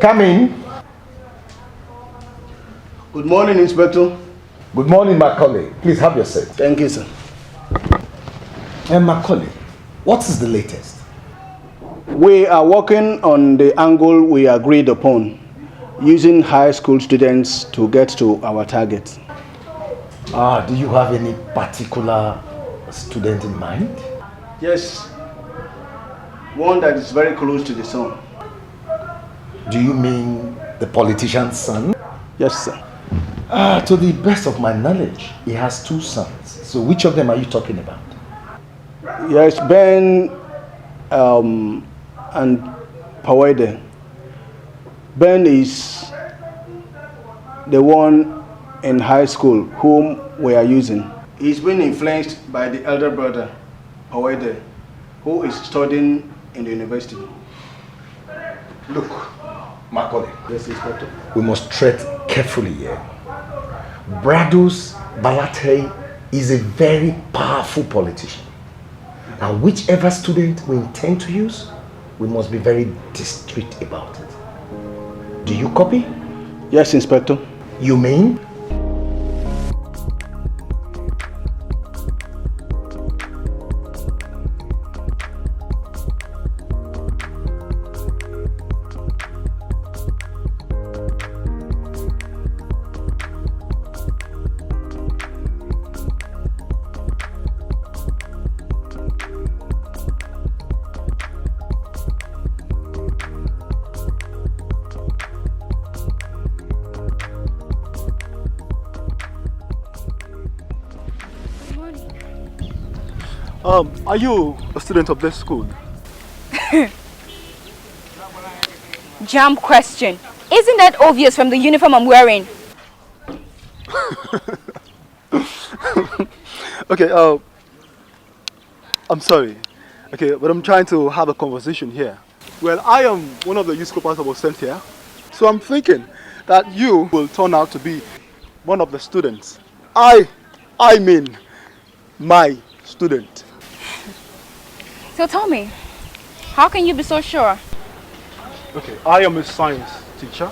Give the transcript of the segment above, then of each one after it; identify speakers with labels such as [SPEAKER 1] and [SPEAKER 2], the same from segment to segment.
[SPEAKER 1] Come in.
[SPEAKER 2] Good morning, Inspector.
[SPEAKER 1] Good morning, Macaulay. Please have your seat.
[SPEAKER 2] Thank you, sir.
[SPEAKER 1] Macaulay, what is the latest?
[SPEAKER 2] We are working on the angle we agreed upon, using high school students to get to our target.
[SPEAKER 1] Do you have any particular student in mind?
[SPEAKER 2] Yes, one that is very close to the sun.
[SPEAKER 1] Do you mean the politician's son?
[SPEAKER 2] Yes, sir.
[SPEAKER 1] To the best of my knowledge, he has 2 sons. So which of them are you talking about?
[SPEAKER 2] Yes, Ben and Pawede. Ben is the one in high school whom we are using. He's been influenced by the elder brother, Pawede, who is studying in the university.
[SPEAKER 1] Look, Macaulay.
[SPEAKER 2] Yes, Inspector.
[SPEAKER 1] We must tread carefully here. Bradus Balate is a very powerful politician. And whichever student we intend to use, we must be very discreet about it. Do you copy?
[SPEAKER 2] Yes, Inspector.
[SPEAKER 1] You mean?
[SPEAKER 3] Are you a student of this school?
[SPEAKER 4] Jam question. Isn't that obvious from the uniform I'm wearing?
[SPEAKER 3] Okay, I'm sorry. Okay, but I'm trying to have a conversation here. Well, I am one of the youth scopers that was sent here. So I'm thinking that you will turn out to be one of the students. I mean, my student.
[SPEAKER 4] So tell me, how can you be so sure?
[SPEAKER 3] Okay, I am a science teacher.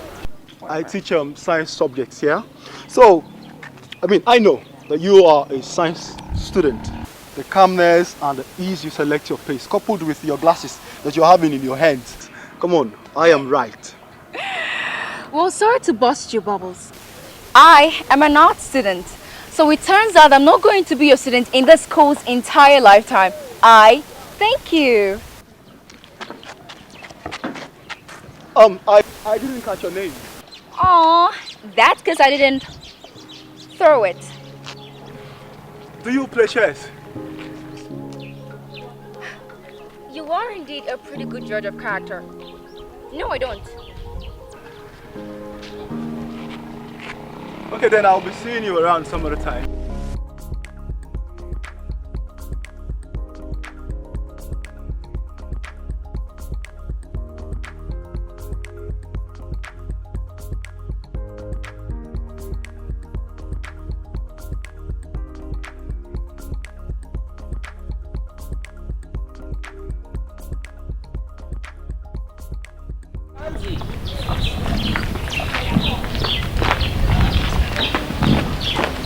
[SPEAKER 3] I teach science subjects here. So, I know that you are a science student. The calmness and the ease you select your place, coupled with your glasses that you're having in your hands. Come on, I am right.
[SPEAKER 4] Well, sorry to bust your bubbles. I am an art student. So it turns out I'm not going to be your student in this school's entire lifetime. Thank you.
[SPEAKER 3] I didn't catch your name.
[SPEAKER 4] Aw, that's because I didn't throw it.
[SPEAKER 3] Do you play chess?
[SPEAKER 4] You are indeed a pretty good judge of character. No, I don't.
[SPEAKER 3] Okay, then I'll be seeing you around some other time.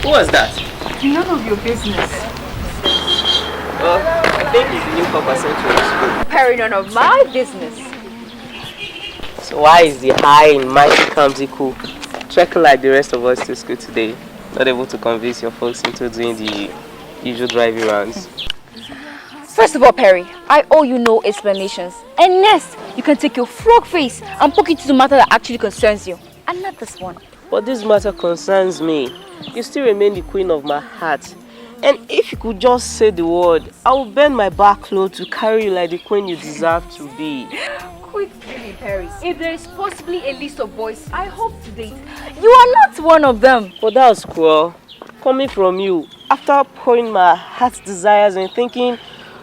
[SPEAKER 5] Who was that?
[SPEAKER 4] None of your business.
[SPEAKER 5] Well, I think it's the new papa sent to the school.
[SPEAKER 4] Perry, none of my business.
[SPEAKER 5] So why is the high and mighty Kamziku trekking like the rest of us to school today? Not able to convince your folks into doing the usual driving rounds?
[SPEAKER 4] First of all, Perry, I owe you no explanations. And next, you can take your frog face and poke into the matter that actually concerns you. And not this one.
[SPEAKER 5] But this matter concerns me. You still remain the queen of my heart. And if you could just say the word, I will bend my back low to carry you like the queen you deserve to be.
[SPEAKER 4] Quit kidding, Perry. If there is possibly a list of boys I hope to date, you are not one of them.
[SPEAKER 5] But that was cruel. Coming from you, after pouring my heart's desires and thinking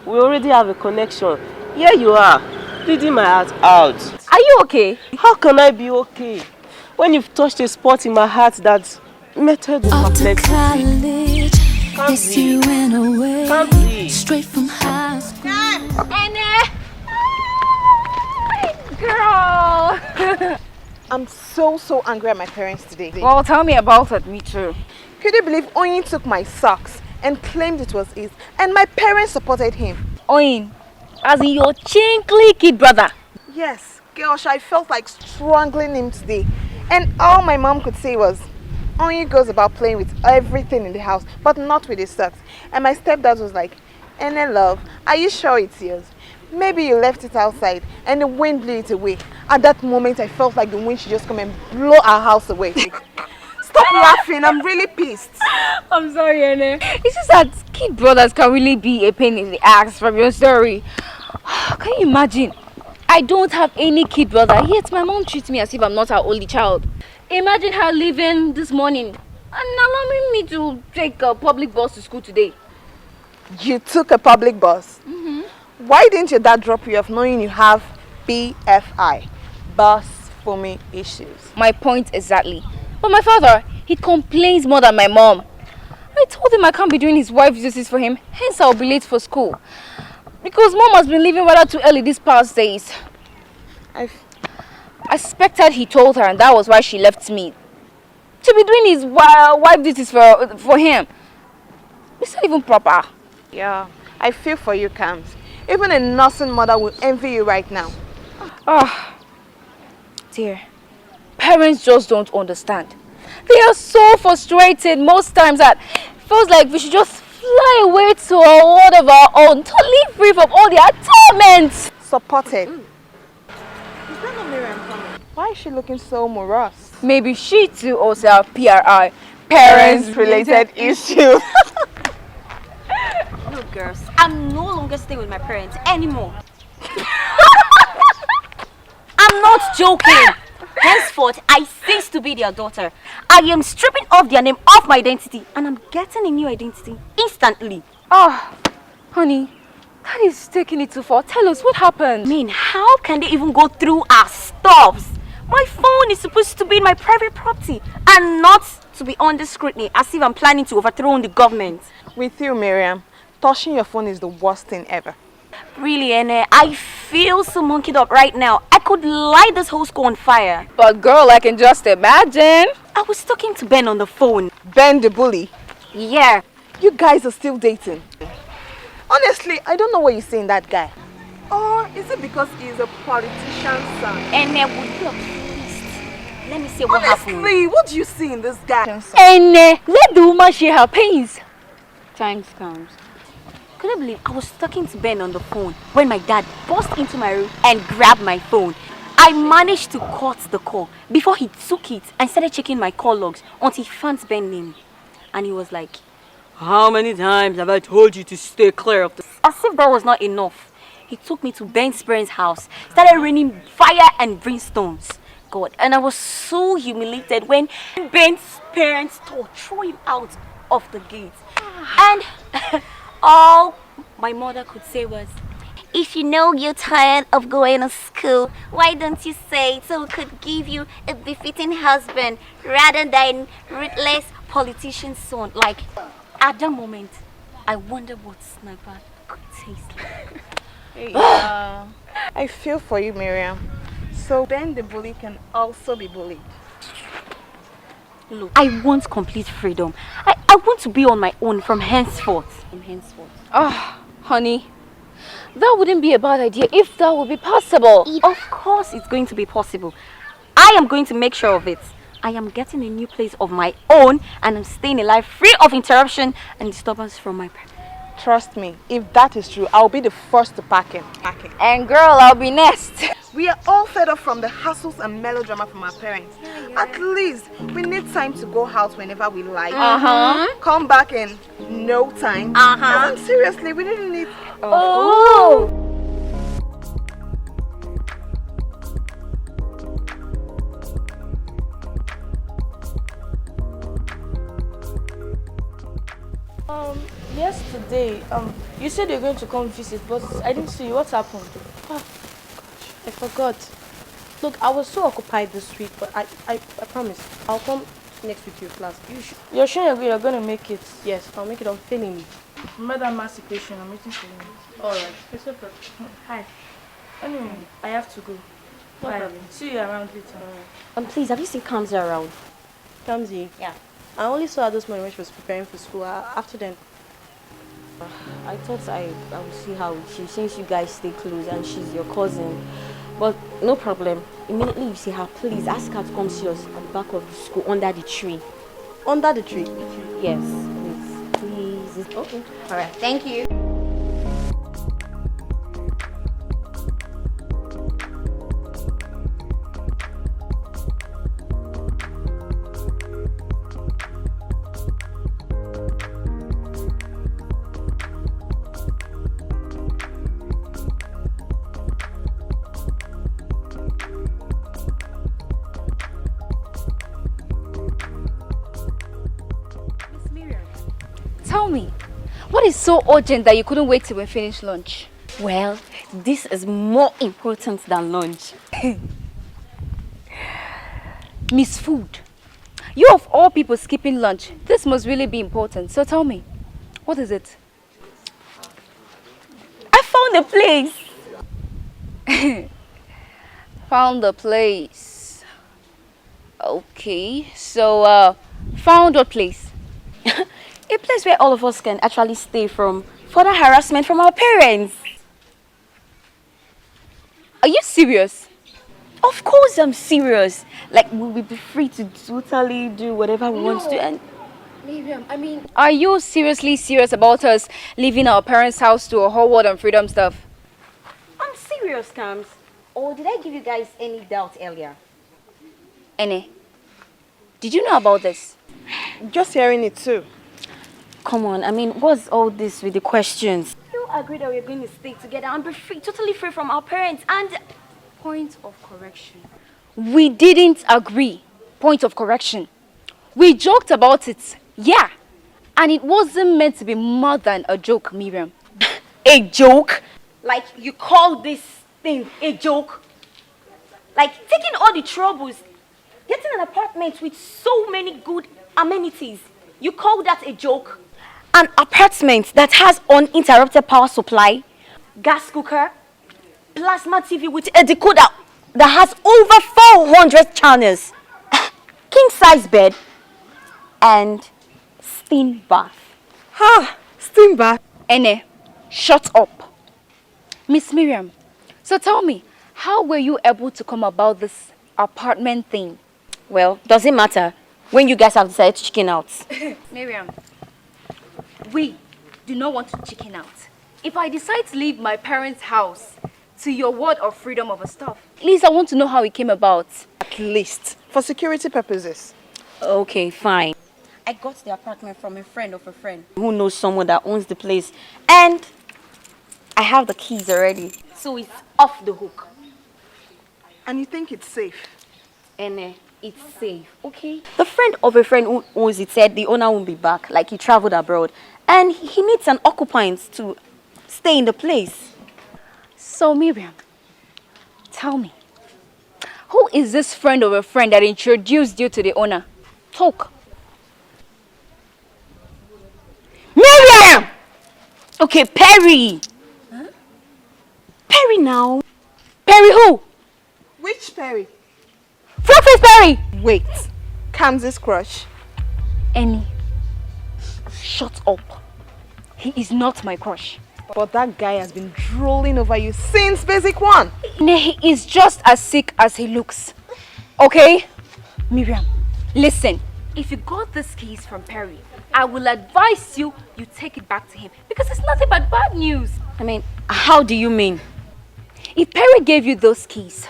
[SPEAKER 5] we already have a connection, here you are, bleeding my heart out.
[SPEAKER 4] Are you okay?
[SPEAKER 5] How can I be okay when you've touched a spot in my heart that mettered with perplexity? Can't be. Can't be.
[SPEAKER 6] Straight from high school.
[SPEAKER 4] And girl.
[SPEAKER 6] I'm so angry at my parents today.
[SPEAKER 4] Well, tell me about it, me too.
[SPEAKER 6] Could you believe Oyin took my socks and claimed it was his, and my parents supported him?
[SPEAKER 4] Oyin, as in your chinkly kid brother.
[SPEAKER 6] Yes, gosh, I felt like strangling him today. And all my mom could say was, Oyin goes about playing with everything in the house, but not with his socks. And my stepdad was like, Ene love, are you sure it's yours? Maybe you left it outside and the wind blew it away. At that moment, I felt like the wind should just come and blow our house away. Stop laughing, I'm really pissed.
[SPEAKER 4] I'm sorry, Ene. It's just that kid brothers can really be a pain in the ass from your story. Can you imagine? I don't have any kid brother, yet my mom treats me as if I'm not her only child. Imagine her leaving this morning and allowing me to take a public bus to school today.
[SPEAKER 6] You took a public bus? Why didn't your dad drop you off knowing you have BFI? Bus for me issues.
[SPEAKER 4] My point exactly. But my father, he complains more than my mom. I told him I can't be doing his wife's duties for him, hence I'll be late for school. Because mom has been leaving rather too early these past days. I suspected he told her and that was why she left me. To be doing his wife duties for him. It's not even proper.
[SPEAKER 6] Yeah, I feel for you, Cams. Even a nursing mother will envy you right now.
[SPEAKER 4] Oh, dear. Parents just don't understand. They are so frustrated most times that it feels like we should just fly away to a world of our own to live free from all their torments.
[SPEAKER 6] Supported. Is that not Miriam coming? Why is she looking so morose?
[SPEAKER 4] Maybe she too also have PRI.
[SPEAKER 6] Parents-related issues.
[SPEAKER 7] Look, girls, I'm no longer staying with my parents anymore. I'm not joking. Henceforth, I cease to be their daughter. I am stripping off their name off my identity and I'm getting a new identity instantly.
[SPEAKER 4] Oh, honey, that is taking it too far. Tell us what happened.
[SPEAKER 7] I mean, how can they even go through our stuffs? My phone is supposed to be in my private property and not to be under scrutiny as if I'm planning to overthrow the government.
[SPEAKER 6] With you, Miriam, touching your phone is the worst thing ever.
[SPEAKER 7] Really, Ene, I feel so monkeyed up right now. I could light this whole school on fire.
[SPEAKER 4] But girl, I can just imagine.
[SPEAKER 7] I was talking to Ben on the phone.
[SPEAKER 6] Ben the bully?
[SPEAKER 7] Yeah.
[SPEAKER 6] You guys are still dating? Honestly, I don't know what you see in that guy. Or is it because he's a politician's son?
[SPEAKER 7] Ene, would you please let me see what happened?
[SPEAKER 6] Honestly, what do you see in this guy?
[SPEAKER 4] Ene, let the woman share her pains.
[SPEAKER 7] Times comes. Couldn't believe I was talking to Ben on the phone when my dad burst into my room and grabbed my phone. I managed to cut the call before he took it and started checking my call logs until he found Ben's name. And he was like, "How many times have I told you to stay clear of this?" As if that was not enough, he took me to Ben's parents' house, started raining fire and brimstones. God, and I was so humiliated when Ben's parents threw him out of the gate. And all my mother could say was, "If you know you're tired of going to school, why don't you say it so we could give you a befitting husband rather than ruthless politician's son?" Like, at that moment, I wonder what sniper could taste like.
[SPEAKER 6] I feel for you, Miriam. So Ben the bully can also be bullied.
[SPEAKER 7] Look, I want complete freedom. I want to be on my own from henceforth.
[SPEAKER 4] Oh, honey, that wouldn't be a bad idea if that would be possible.
[SPEAKER 7] Of course it's going to be possible. I am going to make sure of it. I am getting a new place of my own and I'm staying alive free of interruption and disturbance from my parents.
[SPEAKER 6] Trust me, if that is true, I'll be the first to pack him.
[SPEAKER 4] And girl, I'll be next.
[SPEAKER 6] We are all fed up from the hassles and melodrama from our parents. At least we need time to go out whenever we like. Come back in no time. And seriously, we didn't need.
[SPEAKER 4] Oh.
[SPEAKER 8] Yesterday, you said you're going to come visit, but I didn't see you. What happened? Oh, gosh, I forgot. Look, I was so occupied this week, but I promise I'll come next week to your class. You're sure you're going to make it? Yes, I'll make it unfailingly. Remember that mass equation? I'm waiting for you. Alright. Hi. Anyway, I have to go. No problem. See you around later.
[SPEAKER 7] Please, have you seen Kamsi around?
[SPEAKER 8] Kamzi?
[SPEAKER 7] Yeah.
[SPEAKER 8] I only saw her this morning when she was preparing for school. After then.
[SPEAKER 7] I thought I would see how since you guys stay close and she's your cousin. But no problem. Immediately you see her, please ask her to come see us at the back of the school under the tree.
[SPEAKER 8] Under the tree?
[SPEAKER 7] Yes, please. Okay. Alright, thank you.
[SPEAKER 4] Tell me, what is so urgent that you couldn't wait till we finish lunch?
[SPEAKER 7] Well, this is more important than lunch.
[SPEAKER 4] Miss Food, you of all people skipping lunch, this must really be important. So tell me, what is it?
[SPEAKER 7] I found a place.
[SPEAKER 4] Found a place. Okay, so found what place?
[SPEAKER 7] A place where all of us can actually stay from further harassment from our parents.
[SPEAKER 4] Are you serious?
[SPEAKER 7] Of course I'm serious. Like, we'll be free to totally do whatever we want to. And
[SPEAKER 4] Miriam, I mean, are you seriously serious about us leaving our parents' house to a whole world and freedom stuff?
[SPEAKER 7] I'm serious, Cams. Or did I give you guys any doubt earlier?
[SPEAKER 4] Ene, did you know about this?
[SPEAKER 6] Just hearing it too.
[SPEAKER 7] Come on, I mean, what's all this with the questions? You agree that we're going to stay together and be free, totally free from our parents and...
[SPEAKER 4] Point of correction. We didn't agree. Point of correction. We joked about it, yeah. And it wasn't meant to be more than a joke, Miriam.
[SPEAKER 7] A joke? Like, you call this thing a joke? Like, taking all the troubles, getting an apartment with so many good amenities, you call that a joke? An apartment that has uninterrupted power supply, gas cooker, plasma TV with a decoder that has over 400 channels, king-size bed, and steam bath.
[SPEAKER 6] Steam bath.
[SPEAKER 4] Ene, shut up. Miss Miriam, so tell me, how were you able to come about this apartment thing?
[SPEAKER 7] Well, does it matter when you guys have decided to chicken out?
[SPEAKER 4] Miriam, we do not want to chicken out. If I decide to leave my parents' house to your word of freedom of a stuff, at least I want to know how it came about.
[SPEAKER 6] At least. For security purposes.
[SPEAKER 7] Okay, fine. I got the apartment from a friend of a friend who knows someone that owns the place. And I have the keys already. So it's off the hook.
[SPEAKER 6] And you think it's safe?
[SPEAKER 7] And it's safe, okay? The friend of a friend who owns it said the owner won't be back, like he traveled abroad. And he needs an occupant to stay in the place.
[SPEAKER 4] So Miriam, tell me, who is this friend of a friend that introduced you to the owner? Talk.
[SPEAKER 7] Miriam! Okay, Perry. Huh? Perry now.
[SPEAKER 4] Perry who?
[SPEAKER 6] Which Perry?
[SPEAKER 4] Frog-face Perry!
[SPEAKER 6] Wait. Kamsi's crush.
[SPEAKER 4] Annie, shut up. He is not my crush.
[SPEAKER 6] But that guy has been drooling over you since basic one.
[SPEAKER 4] He is just as sick as he looks. Okay? Miriam, listen. If you got this case from Perry, I will advise you take it back to him. Because it's nothing but bad news.
[SPEAKER 7] I mean, how do you mean?
[SPEAKER 4] If Perry gave you those keys,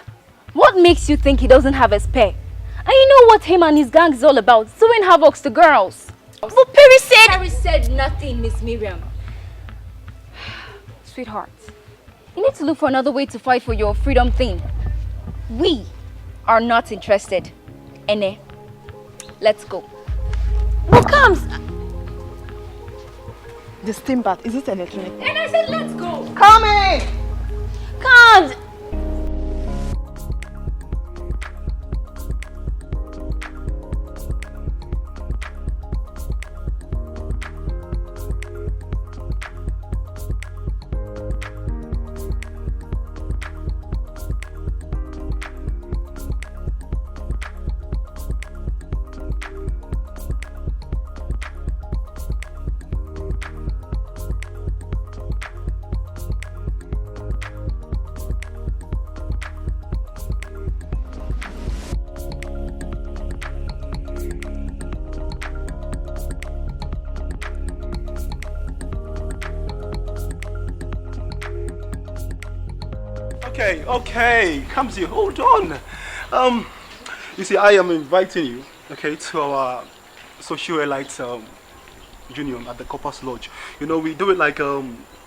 [SPEAKER 4] what makes you think he doesn't have a spare? And you know what him and his gang is all about? Throwing havoc to girls.
[SPEAKER 7] But Perry said...
[SPEAKER 4] Perry said nothing, Miss Miriam. Sweetheart, you need to look for another way to fight for your freedom thing. We are not interested. Ene, let's go.
[SPEAKER 7] Who comes?
[SPEAKER 6] The steam bath, is it electronic?
[SPEAKER 4] And I said let's go.
[SPEAKER 6] Coming!
[SPEAKER 7] Comes!
[SPEAKER 3] Okay, Kamsi, hold on. You see, I am inviting you, okay, to our social elite union at the Corpus Lodge. You know, we do it like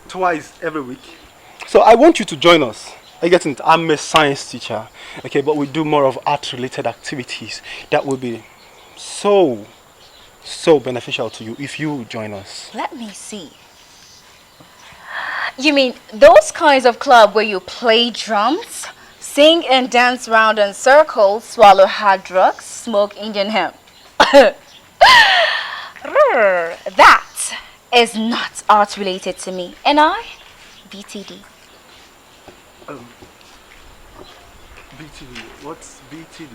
[SPEAKER 3] twice every week. So I want you to join us. I get it. I'm a science teacher, okay, but we do more of art-related activities that will be so beneficial to you if you join us.
[SPEAKER 4] Let me see. You mean those kinds of club where you play drums, sing and dance round in circles, swallow hard drugs, smoke Indian hemp? That is not art related to me. And I, BTD.
[SPEAKER 3] BTD. What's BTD?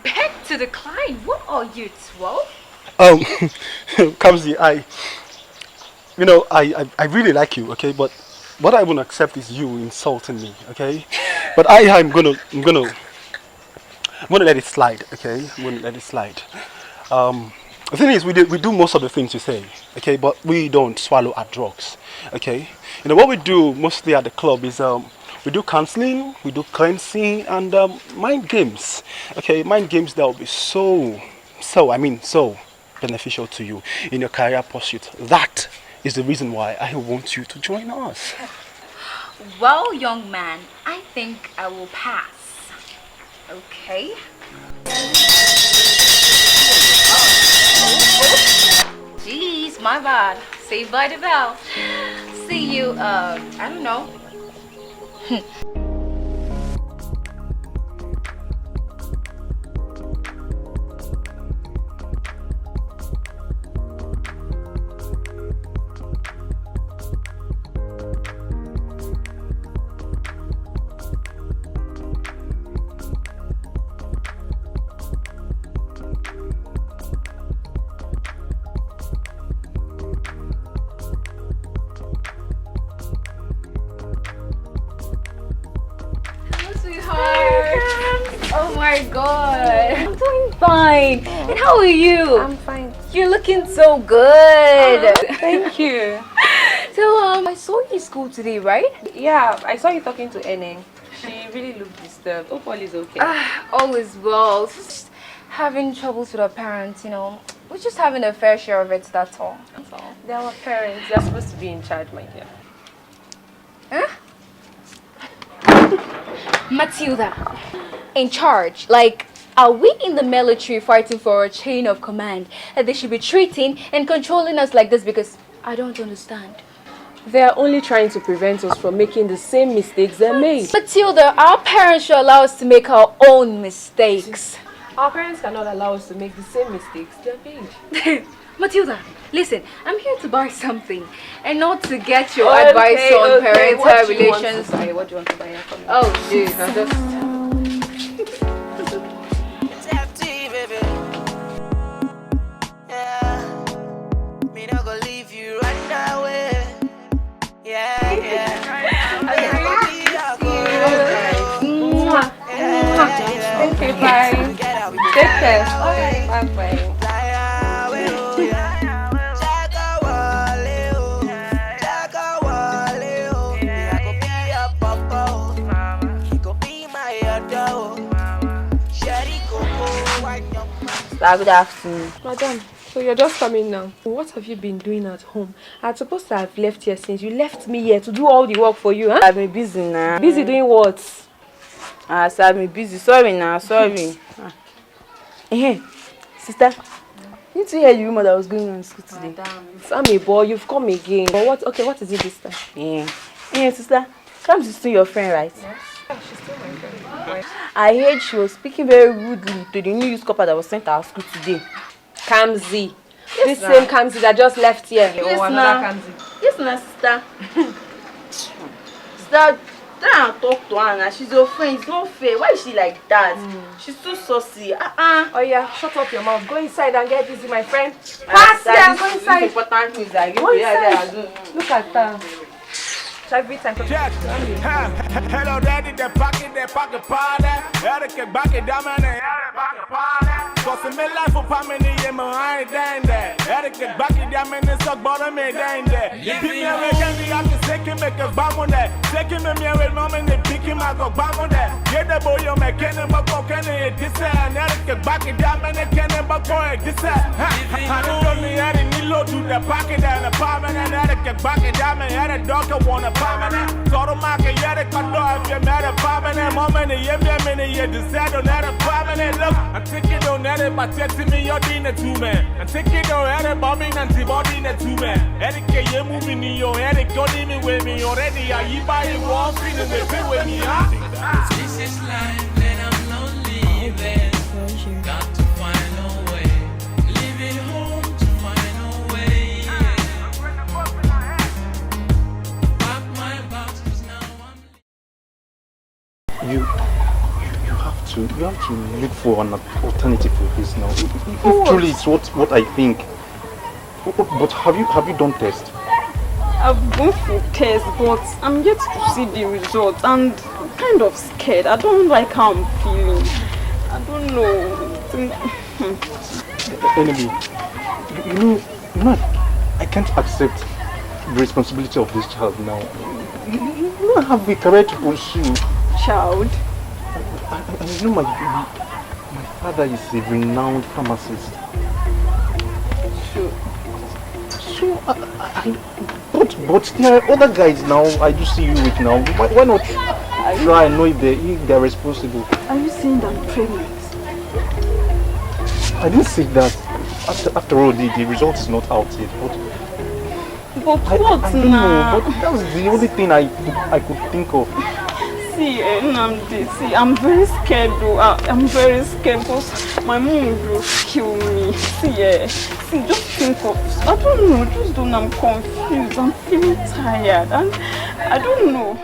[SPEAKER 4] Beg to decline. What are you, 12?
[SPEAKER 3] Kamsi, I really like you, okay, but what I won't accept is you insulting me, okay? But I'm gonna let it slide, okay? I'm gonna let it slide. The thing is, we do most of the things you say, okay, but we don't swallow our drugs, okay? You know what we do mostly at the club is we do counseling, we do cleansing, and mind games, okay? Mind games that will be so beneficial to you in your career pursuit. That is the reason why I want you to join us.
[SPEAKER 4] Well, young man, I think I will pass. Okay? Jeez, my bad. Saved by the bell. See you, I don't know. Oh my god. I'm doing fine. And how are you?
[SPEAKER 8] I'm fine.
[SPEAKER 4] You're looking so good.
[SPEAKER 8] Thank you.
[SPEAKER 4] So I saw you in school today, right?
[SPEAKER 8] Yeah, I saw you talking to Ene. She really looked disturbed. Hope all is okay.
[SPEAKER 4] All is well. Just having troubles with our parents, you know. We're just having a fair share of it, that's all. That's all.
[SPEAKER 8] They're our parents. They're supposed to be in charge, my dear.
[SPEAKER 4] Huh? Matilda, in charge? Like, are we in the military fighting for a chain of command that they should be treating and controlling us like this? Because I don't understand.
[SPEAKER 8] They're only trying to prevent us from making the same mistakes they made.
[SPEAKER 4] Matilda, our parents should allow us to make our own mistakes.
[SPEAKER 8] Our parents cannot allow us to make the same mistakes they made.
[SPEAKER 4] Matilda, listen, I'm here to buy something and not to get your advice on parental relations.
[SPEAKER 8] What do you want to buy?
[SPEAKER 4] Oh, jeez, I just...
[SPEAKER 9] It's empty, baby. Yeah. Me not gonna leave you right away. Yeah, yeah.
[SPEAKER 8] Okay, bye. Take care. Bye.
[SPEAKER 10] Good afternoon.
[SPEAKER 8] Madam, so you're just coming now. What have you been doing at home? I'm supposed to have left here since you left me here to do all the work for you, huh?
[SPEAKER 10] I've been busy now.
[SPEAKER 8] Busy doing what?
[SPEAKER 10] So I've been busy. Sorry now, sorry. Hey, sister. You need to hear the rumor that was going on in school today.
[SPEAKER 8] Madam, I'm a boy, you've come again. But what? Okay, what is it this time?
[SPEAKER 10] Yeah, sister. Kamsi is still your friend, right?
[SPEAKER 8] Yes. She's still my friend.
[SPEAKER 10] I heard she was speaking very rudely to the new youth couple that was sent to our school today.
[SPEAKER 8] Kamsi. This same Kamsi that just left here.
[SPEAKER 10] Yes, Kamsi. Yes, sister. Sister, try and talk to her now. She's your friend. It's not fair. Why is she like that? She's too saucy.
[SPEAKER 8] Oh yeah, shut up your mouth. Go inside and get busy, my friend.
[SPEAKER 10] Pass
[SPEAKER 8] here, go inside.
[SPEAKER 10] Important things that
[SPEAKER 8] Go inside. Look at her.
[SPEAKER 6] Shall I beat time?
[SPEAKER 11] Check. Hello, daddy, the pocket party. Eric, back it down, and Eric, pocket party. Cause in my life, for Pamini, I ain't dang that. Eric, back it down, and it's a bottom, and dang that. You pick me away, candy, I can take him, make a bomb on that. Take him, me away, mom, and they pick him, I go bomb on that. Get the boy, you're making him, but can it, this and Eric, back it down, and they can't, but go ahead, this I don't know, I didn't need to the pocket and the apartment, and Eric, back it down, and had a dog, want a permanent. Total market, yeah, the condo, if you're mad at permanent. Moment, yeah, you decide on that a permanent. Look, I'm taking on that, but telling me you're doing a 2-man. I'm taking on that, bombing and body in a 2-man. Eric, you're moving in your Eric, don't even with me already. Are you buying one thing and they pay with me, huh?
[SPEAKER 12] This is life, then I'm lonely, then got to find a way. Living home to find a way. Pack my bags, 'cause now I'm
[SPEAKER 13] You have to look for an alternative for this now. If truly it's what I think. But have you done test?
[SPEAKER 14] I've gone for tests, but I'm yet to see the results, and I'm kind of scared. I don't like how I'm feeling. I don't know.
[SPEAKER 13] Anyway, you know, I can't accept the responsibility of this child now. You don't have a career to pursue.
[SPEAKER 14] Child?
[SPEAKER 13] You know, my father is a renowned pharmacist.
[SPEAKER 14] Sure.
[SPEAKER 13] So, but there are other guys now I do see you with now. Why not try and know if they're responsible?
[SPEAKER 14] Are you saying that I'm pregnant?
[SPEAKER 13] I didn't say that. After all, the result is not out yet.
[SPEAKER 14] But what
[SPEAKER 13] I don't
[SPEAKER 14] now?
[SPEAKER 13] know, but that was the only thing I could think of.
[SPEAKER 14] See, Namdi, I'm very scared though. I'm very scared because my mom will kill me. See, just think of, I don't know, I'm confused, I'm feeling tired, and I don't know.